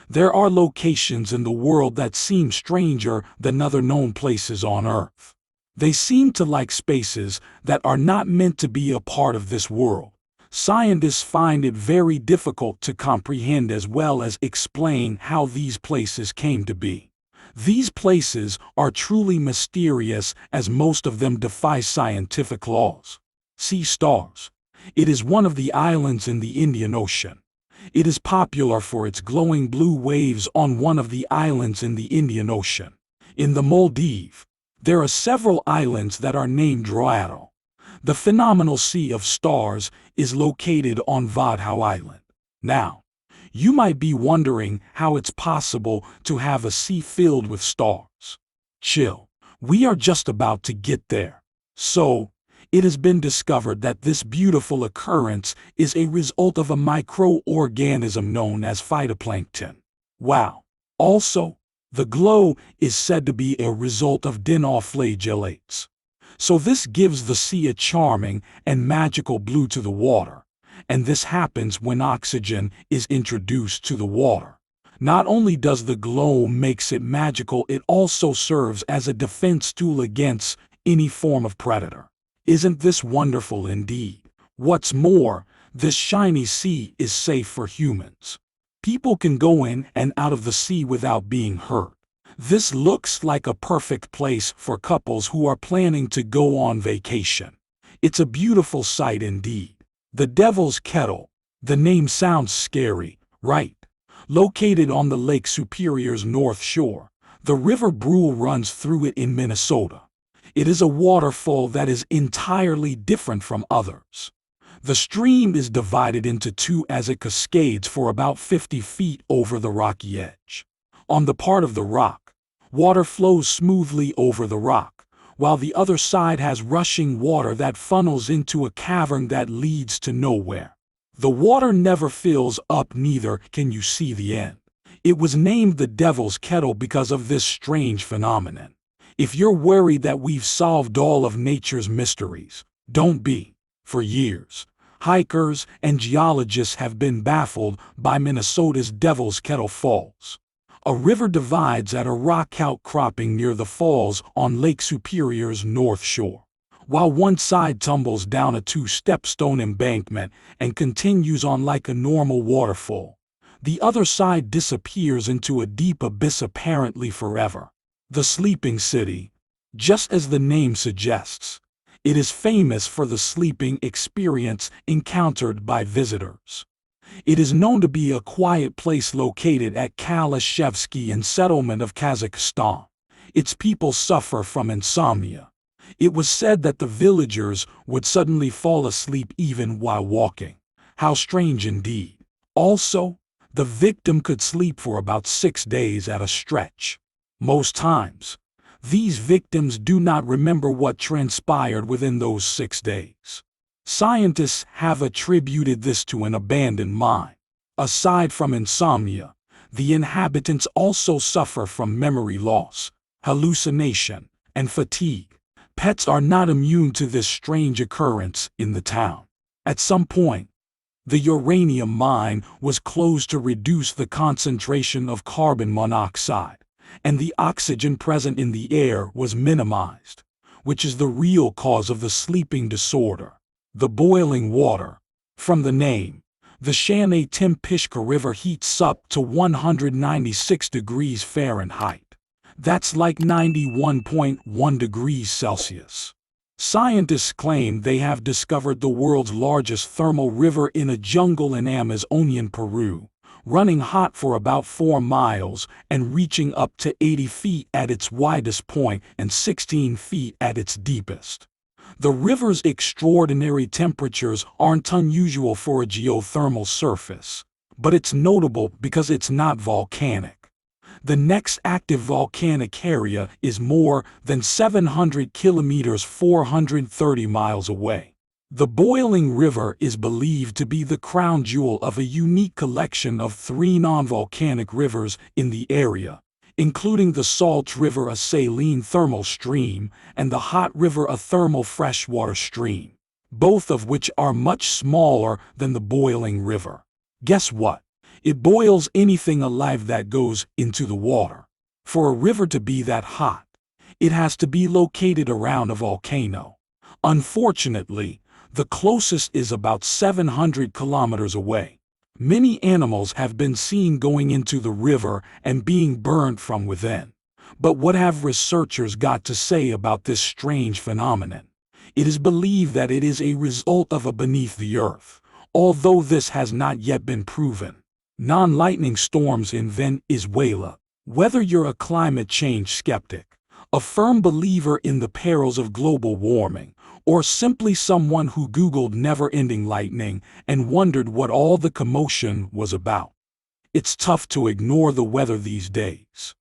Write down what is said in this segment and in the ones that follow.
There are locations in the world that seem stranger than other known places on Earth. They seem to like spaces that are not meant to be a part of this world. Scientists find it very difficult to comprehend as well as explain how these places came to be. These places are truly mysterious, as most of them defy scientific laws. Sea stars. It is one of the islands in the Indian Ocean. It is popular for its glowing blue waves on one of the islands in the Indian Ocean. In the Maldives, there are several islands that are named Royal. The phenomenal Sea of Stars is located on Vadhau Island. Now, you might be wondering how it's possible to have a sea filled with stars. Chill. We are just about to get there. So, it has been discovered that this beautiful occurrence is a result of a microorganism known as phytoplankton. Wow. Also, the glow is said to be a result of dinoflagellates. So this gives the sea a charming and magical blue to the water. And this happens when oxygen is introduced to the water. Not only does the glow makes it magical, it also serves as a defense tool against any form of predator. Isn't this wonderful indeed? What's more, this shiny sea is safe for humans. People can go in and out of the sea without being hurt. This looks like a perfect place for couples who are planning to go on vacation. It's a beautiful sight indeed. The Devil's Kettle. The name sounds scary, right? Located on the Lake Superior's north shore, the River Brule runs through it in Minnesota. It is a waterfall that is entirely different from others. The stream is divided into two as it cascades for about 50 feet over the rocky edge. On the part of the rock, water flows smoothly over the rock, while the other side has rushing water that funnels into a cavern that leads to nowhere. The water never fills up, neither can you see the end. It was named the Devil's Kettle because of this strange phenomenon. If you're worried that we've solved all of nature's mysteries, don't be. For years, hikers and geologists have been baffled by Minnesota's Devil's Kettle Falls. A river divides at a rock outcropping near the falls on Lake Superior's north shore. While one side tumbles down a two-step stone embankment and continues on like a normal waterfall, the other side disappears into a deep abyss apparently forever. The Sleeping City. Just as the name suggests, it is famous for the sleeping experience encountered by visitors. It is known to be a quiet place located at Kalashevsky settlement of Kazakhstan. Its people suffer from insomnia. It was said that the villagers would suddenly fall asleep even while walking. How strange indeed. Also, the victim could sleep for about 6 days at a stretch. Most times, these victims do not remember what transpired within those 6 days. Scientists have attributed this to an abandoned mine. Aside from insomnia, the inhabitants also suffer from memory loss, hallucination, and fatigue. Pets are not immune to this strange occurrence in the town. At some point, the uranium mine was closed to reduce the concentration of carbon monoxide, and the oxygen present in the air was minimized, which is the real cause of the sleeping disorder. The boiling water. From the name, the Shanay-Timpishka River heats up to 196 degrees Fahrenheit. That's like 91.1 degrees Celsius. Scientists claim they have discovered the world's largest thermal river in a jungle in Amazonian Peru, running hot for about 4 miles and reaching up to 80 feet at its widest point and 16 feet at its deepest. The river's extraordinary temperatures aren't unusual for a geothermal surface, but it's notable because it's not volcanic. The next active volcanic area is more than 700 kilometers 430 miles away. The boiling river is believed to be the crown jewel of a unique collection of 3 non-volcanic rivers in the area, including the Salt River, a saline thermal stream, and the Hot River, a thermal freshwater stream, both of which are much smaller than the boiling river. Guess what? It boils anything alive that goes into the water. For a river to be that hot, it has to be located around a volcano. Unfortunately, the closest is about 700 kilometers away. Many animals have been seen going into the river and being burned from within. But what have researchers got to say about this strange phenomenon? It is believed that it is a result of a beneath the earth, although this has not yet been proven. Non-lightning storms in Venezuela. Whether you're a climate change skeptic, a firm believer in the perils of global warming, or simply someone who Googled never-ending lightning and wondered what all the commotion was about, it's tough to ignore the weather these days.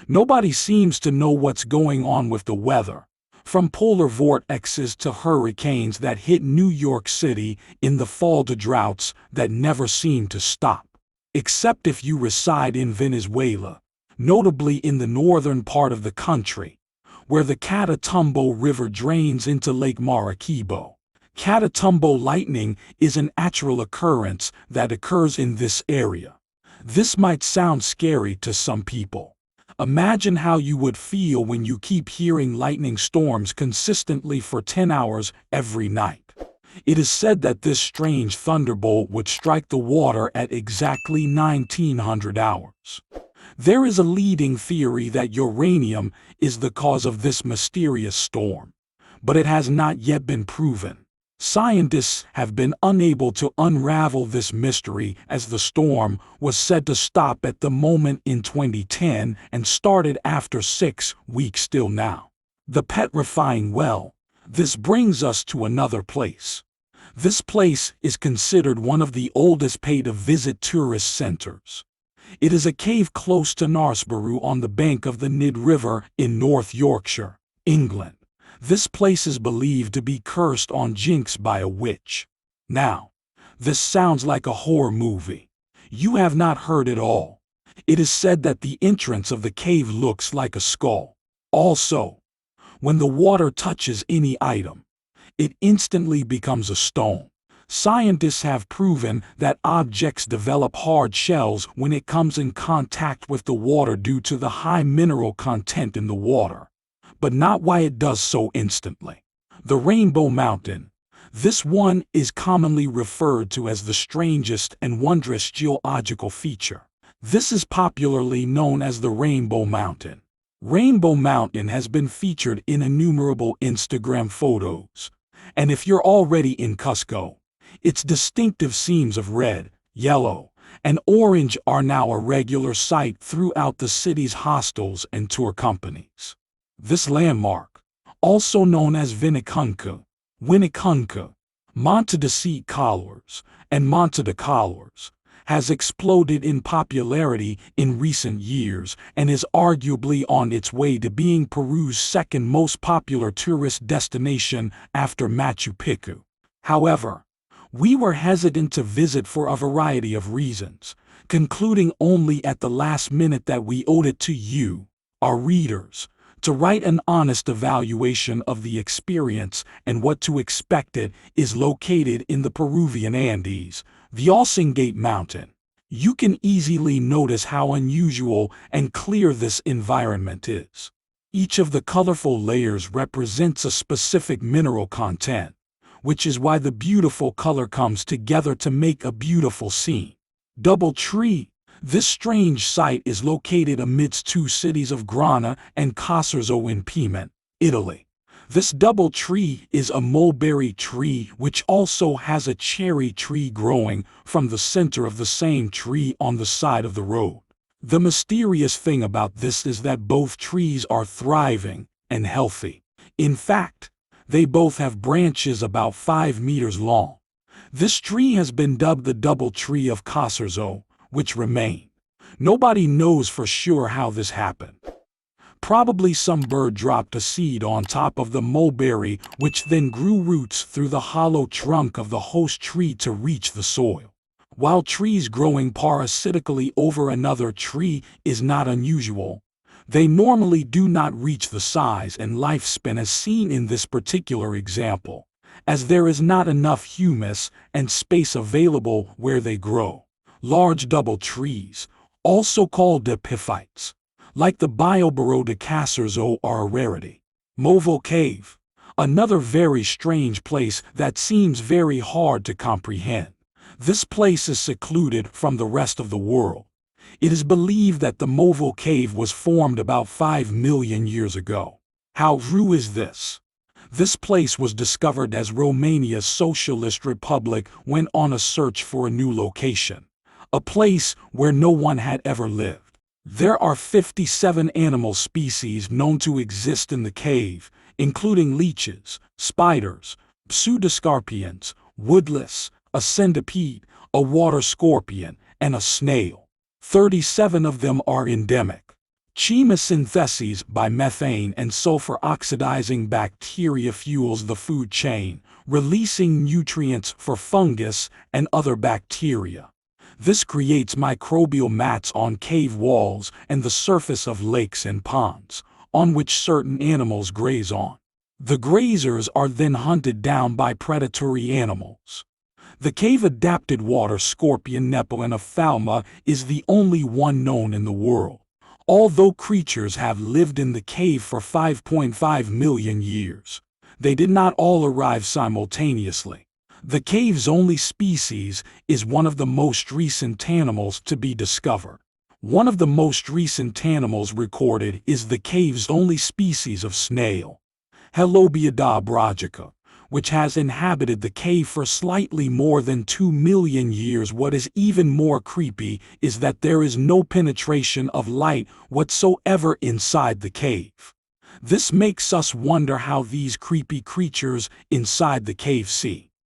Nobody seems to know what's going on with the weather, from polar vortexes to hurricanes that hit New York City in the fall to droughts that never seem to stop. Except if you reside in Venezuela, notably in the northern part of the country, where the Catatumbo River drains into Lake Maracaibo. Catatumbo lightning is an natural occurrence that occurs in this area. This might sound scary to some people. Imagine how you would feel when you keep hearing lightning storms consistently for 10 hours every night. It is said that this strange thunderbolt would strike the water at exactly 1900 hours. There is a leading theory that uranium is the cause of this mysterious storm, but it has not yet been proven. Scientists have been unable to unravel this mystery, as the storm was said to stop at the moment in 2010 and started after 6 weeks till now. The petrifying well. This brings us to another place. This place is considered one of the oldest pay-to-visit tourist centers. It is a cave close to Knaresborough on the bank of the Nid River in North Yorkshire, England. This place is believed to be cursed on jinx by a witch. Now, this sounds like a horror movie. You have not heard it all. It is said that the entrance of the cave looks like a skull. Also, when the water touches any item, it instantly becomes a stone. Scientists have proven that objects develop hard shells when it comes in contact with the water due to the high mineral content in the water, but not why it does so instantly. The Rainbow Mountain. This one is commonly referred to as the strangest and wondrous geological feature. This is popularly known as the Rainbow Mountain. Rainbow Mountain has been featured in innumerable Instagram photos, and if you're already in Cusco, its distinctive seams of red, yellow, and orange are now a regular sight throughout the city's hostels and tour companies. This landmark, also known as Winneconne, Monte de Sea Colors, and Monte de Colors, has exploded in popularity in recent years and is arguably on its way to being Peru's second most popular tourist destination after Machu Picchu. However, we were hesitant to visit for a variety of reasons, concluding only at the last minute that we owed it to you, our readers, to write an honest evaluation of the experience and what to expect. It is located in the Peruvian Andes, the Osingate Mountain. You can easily notice how unusual and clear this environment is. Each of the colorful layers represents a specific mineral content, which is why the beautiful color comes together to make a beautiful scene. Double Tree. This strange site is located amidst two cities of Grana and Caserzo in Piedmont, Italy. This double tree is a mulberry tree which also has a cherry tree growing from the center of the same tree on the side of the road. The mysterious thing about this is that both trees are thriving and healthy. In fact, they both have branches about 5 meters long. This tree has been dubbed the double tree of Caserzo, which remain. Nobody knows for sure how this happened. Probably some bird dropped a seed on top of the mulberry, which then grew roots through the hollow trunk of the host tree to reach the soil. While trees growing parasitically over another tree is not unusual, they normally do not reach the size and lifespan as seen in this particular example, as there is not enough humus and space available where they grow. large double trees, also called epiphytes, like the Biobarodocassars are a rarity. Movil Cave, another very strange place that seems very hard to comprehend. This place is secluded from the rest of the world. It is believed that the Movil Cave was formed about 5 million years ago. How true is this? This place was discovered as Romania's Socialist Republic went on a search for a new location, a place where no one had ever lived. There are 57 animal species known to exist in the cave, including leeches, spiders, pseudoscorpions, woodlice, a centipede, a water scorpion, and a snail. 37 of them are endemic. Chemosynthesis by methane and sulfur oxidizing bacteria fuels the food chain, releasing nutrients for fungus and other bacteria. This creates microbial mats on cave walls and the surface of lakes and ponds, on which certain animals graze on. The grazers are then hunted down by predatory animals. The cave-adapted water scorpion Nepelin is the only one known in the world. Although creatures have lived in the cave for 5.5 million years, they did not all arrive simultaneously. The cave's only species is one of the most recent animals to be discovered. One of the most recent animals recorded is the cave's only species of snail, Helobiida bragica, which has inhabited the cave for slightly more than 2 million years. What is even more creepy is that there is no penetration of light whatsoever inside the cave. This makes us wonder how these creepy creatures inside the cave see.